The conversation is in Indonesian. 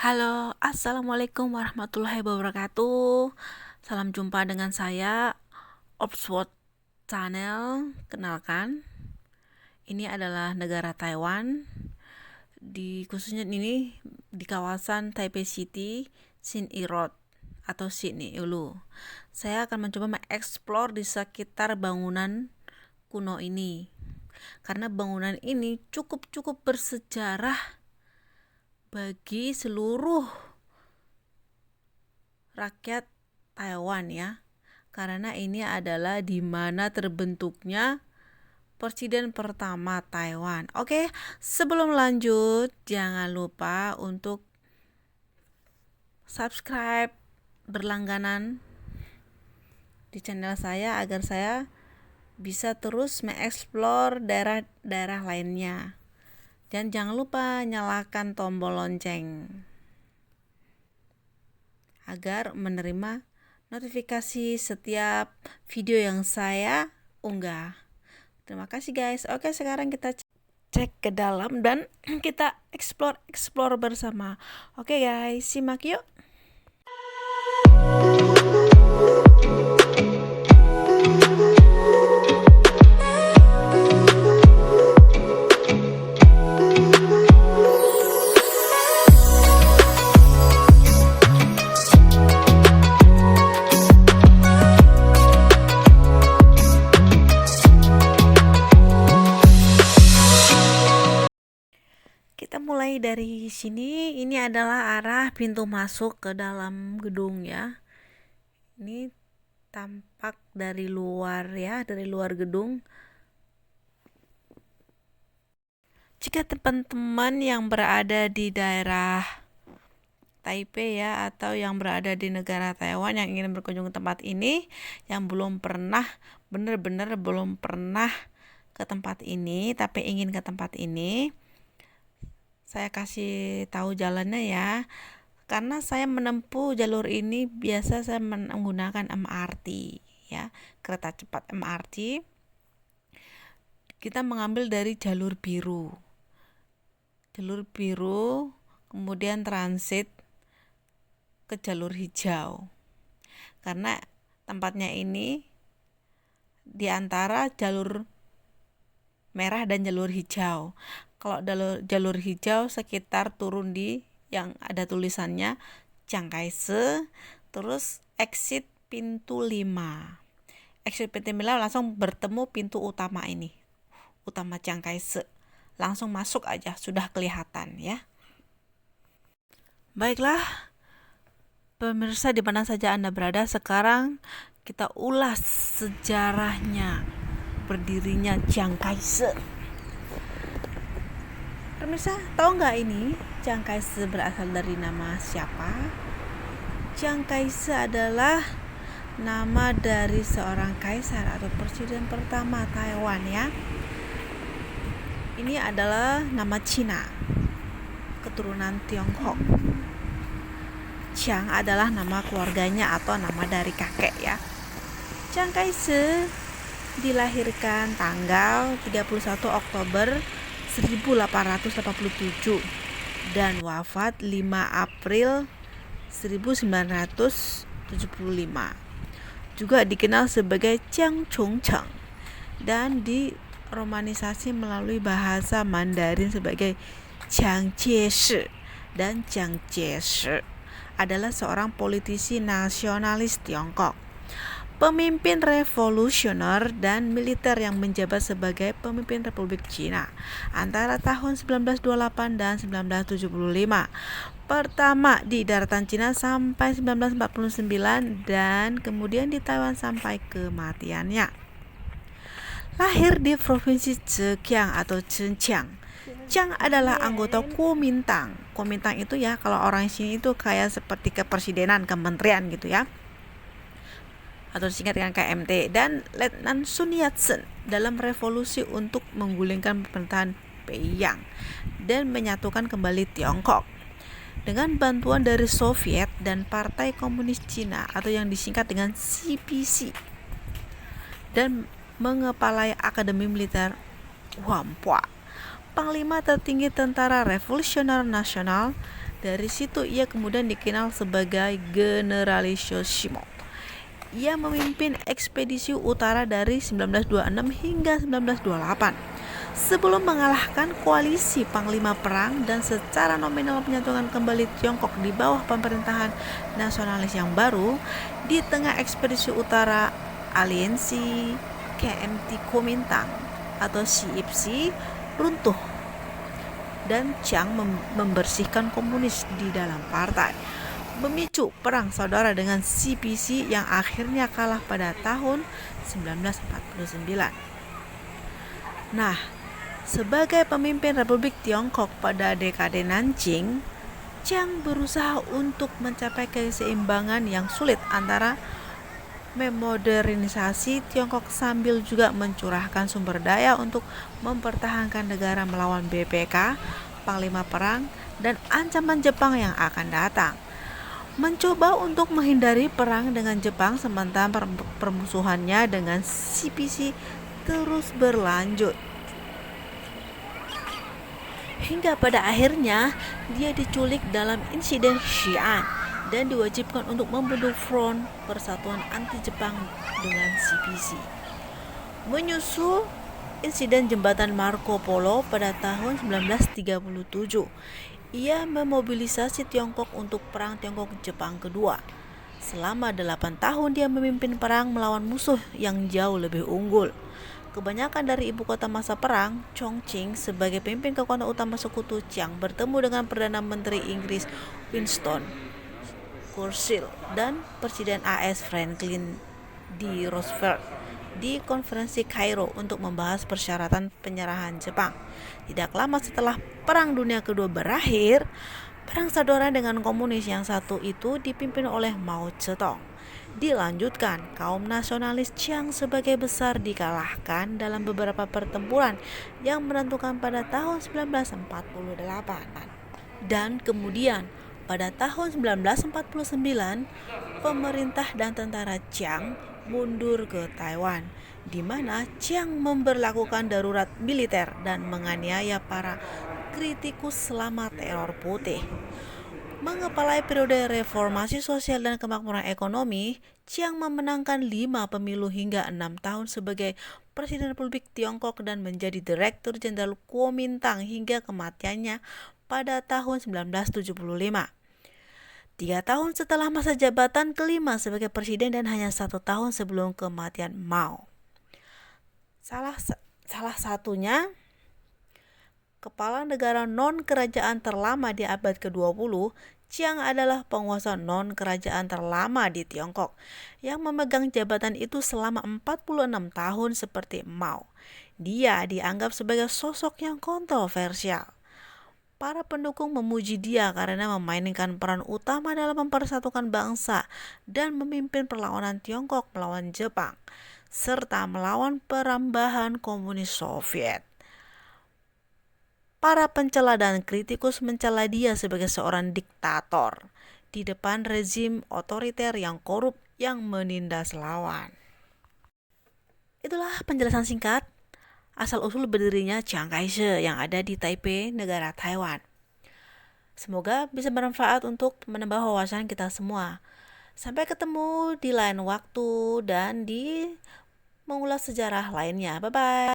Halo, assalamualaikum warahmatullahi wabarakatuh. Salam jumpa dengan saya, Oxford Channel. Kenalkan, ini adalah negara Taiwan. Khususnya ini di kawasan Taipei City, Sydney Road atau Sydney Ulu. Saya akan mencoba mengeksplor di sekitar bangunan kuno ini, karena bangunan ini cukup bersejarah bagi seluruh rakyat Taiwan ya, karena ini adalah di mana terbentuknya presiden pertama Taiwan. Oke, sebelum lanjut jangan lupa untuk subscribe berlangganan di channel saya agar saya bisa terus mengeksplor daerah-daerah lainnya. Dan jangan lupa nyalakan tombol lonceng agar menerima notifikasi setiap video yang saya unggah. Terima kasih guys. Oke, sekarang kita cek ke dalam dan kita explore bersama. Oke guys, simak yuk. Kita mulai dari sini. Ini adalah arah pintu masuk ke dalam gedung ya. Ini tampak dari luar ya, dari luar gedung. Jika teman-teman yang berada di daerah Taipei ya, atau yang berada di negara Taiwan yang ingin berkunjung ke tempat ini, yang belum pernah, benar-benar belum pernah ke tempat ini tapi ingin ke tempat ini, saya kasih tahu jalannya ya. Karena saya menempuh jalur ini, biasa saya menggunakan MRT ya, kereta cepat MRT. Kita mengambil dari jalur biru, kemudian transit ke jalur hijau. Karena tempatnya ini di antara jalur merah dan jalur hijau. Kalau jalur hijau sekitar turun di yang ada tulisannya Chiang Kai-se, terus exit pintu 5. Exit pintu 5 langsung bertemu pintu utama ini, utama Chiang Kai-se. Langsung masuk aja, sudah kelihatan ya. Baiklah, pemirsa di mana saja Anda berada, sekarang kita ulas sejarahnya berdirinya Chiang Kai-se. Pemirsa, tahu nggak ini Chiang Kai-se berasal dari nama siapa? Chiang Kai-se adalah nama dari seorang kaisar atau presiden pertama Taiwan ya. Ini adalah nama Cina, keturunan Tiongkok. Chiang adalah nama keluarganya atau nama dari kakek ya. Chiang Kai-se dilahirkan tanggal 31 Oktober 1887 dan wafat 5 April 1975. Juga dikenal sebagai Jiang Chongcheng dan diromanisasi melalui bahasa Mandarin sebagai Jiang Jieshi dan Jiang Jieshi. Adalah seorang politisi nasionalis Tiongkok, pemimpin revolusioner dan militer yang menjabat sebagai pemimpin Republik Cina antara tahun 1928 dan 1975. Pertama di daratan Cina sampai 1949 dan kemudian di Taiwan sampai kematiannya. Lahir di provinsi Zhejiang atau Zhejiang. Jiang adalah anggota Kuomintang. Kuomintang itu ya, kalau orang sini itu kayak seperti kepresidenan, kementerian gitu ya, atau disingkat dengan KMT, dan Letnan Sun Yat-sen dalam revolusi untuk menggulingkan pemerintahan Peiyang dan menyatukan kembali Tiongkok dengan bantuan dari Soviet dan Partai Komunis Cina atau yang disingkat dengan CPC, dan mengepalai Akademi Militer Whampoa, Panglima tertinggi Tentara Revolusioner Nasional Dari situ ia kemudian dikenal sebagai Generalissimo. Ia memimpin ekspedisi utara dari 1926 hingga 1928 sebelum mengalahkan koalisi panglima perang dan secara nominal menyatukan kembali Tiongkok di bawah pemerintahan nasionalis yang baru. Di tengah ekspedisi utara, aliansi KMT Kuomintang atau CFC runtuh dan Chiang membersihkan komunis di dalam partai, memicu perang saudara dengan CPC yang akhirnya kalah pada tahun 1949. Nah, sebagai pemimpin Republik Tiongkok pada dekade Nanjing, Chiang berusaha untuk mencapai keseimbangan yang sulit antara memodernisasi Tiongkok sambil juga mencurahkan sumber daya untuk mempertahankan negara melawan BPK, panglima perang, dan ancaman Jepang yang akan datang. Mencoba untuk menghindari perang dengan Jepang sementara permusuhannya dengan CPC terus berlanjut. Hingga pada akhirnya dia diculik dalam insiden Xi'an dan diwajibkan untuk membentuk Front Persatuan Anti-Jepang dengan CPC. Menyusul insiden jembatan Marco Polo pada tahun 1937, ia memobilisasi Tiongkok untuk Perang Tiongkok-Jepang kedua. Selama 8 tahun dia memimpin perang melawan musuh yang jauh lebih unggul. Kebanyakan dari ibu kota masa perang, Chongqing, sebagai pemimpin kekuatan utama sekutu Chiang bertemu dengan Perdana Menteri Inggris Winston Churchill dan Presiden AS Franklin D. Roosevelt di konferensi Kairo untuk membahas persyaratan penyerahan Jepang. Tidak lama setelah Perang Dunia Kedua berakhir, perang saudara dengan komunis yang satu itu dipimpin oleh Mao Zedong dilanjutkan. Kaum nasionalis Chiang sebagai besar dikalahkan dalam beberapa pertempuran yang menentukan pada tahun 1948. Dan kemudian pada tahun 1949, pemerintah dan tentara Chiang mundur ke Taiwan, di mana Chiang memberlakukan darurat militer dan menganiaya para kritikus selama teror putih. Mengepalai periode reformasi sosial dan kemakmuran ekonomi, Chiang memenangkan 5 pemilu hingga 6 tahun sebagai Presiden Republik Tiongkok dan menjadi Direktur Jenderal Kuomintang hingga kematiannya pada tahun 1975. 3 tahun setelah masa jabatan kelima sebagai presiden dan hanya 1 tahun sebelum kematian Mao. Salah satunya kepala negara non-kerajaan terlama di abad ke-20, Chiang adalah penguasa non-kerajaan terlama di Tiongkok yang memegang jabatan itu selama 46 tahun seperti Mao. Dia dianggap sebagai sosok yang kontroversial. Para pendukung memuji dia karena memainkan peran utama dalam mempersatukan bangsa dan memimpin perlawanan Tiongkok melawan Jepang, serta melawan perambahan komunis Soviet. Para pencela dan kritikus mencela dia sebagai seorang diktator di depan rezim otoriter yang korup yang menindas lawan. Itulah penjelasan singkat asal-usul berdirinya Chiang Kai-shek yang ada di Taipei, negara Taiwan. Semoga bisa bermanfaat untuk menambah wawasan kita semua. Sampai ketemu di lain waktu dan di mengulas sejarah lainnya. Bye-bye.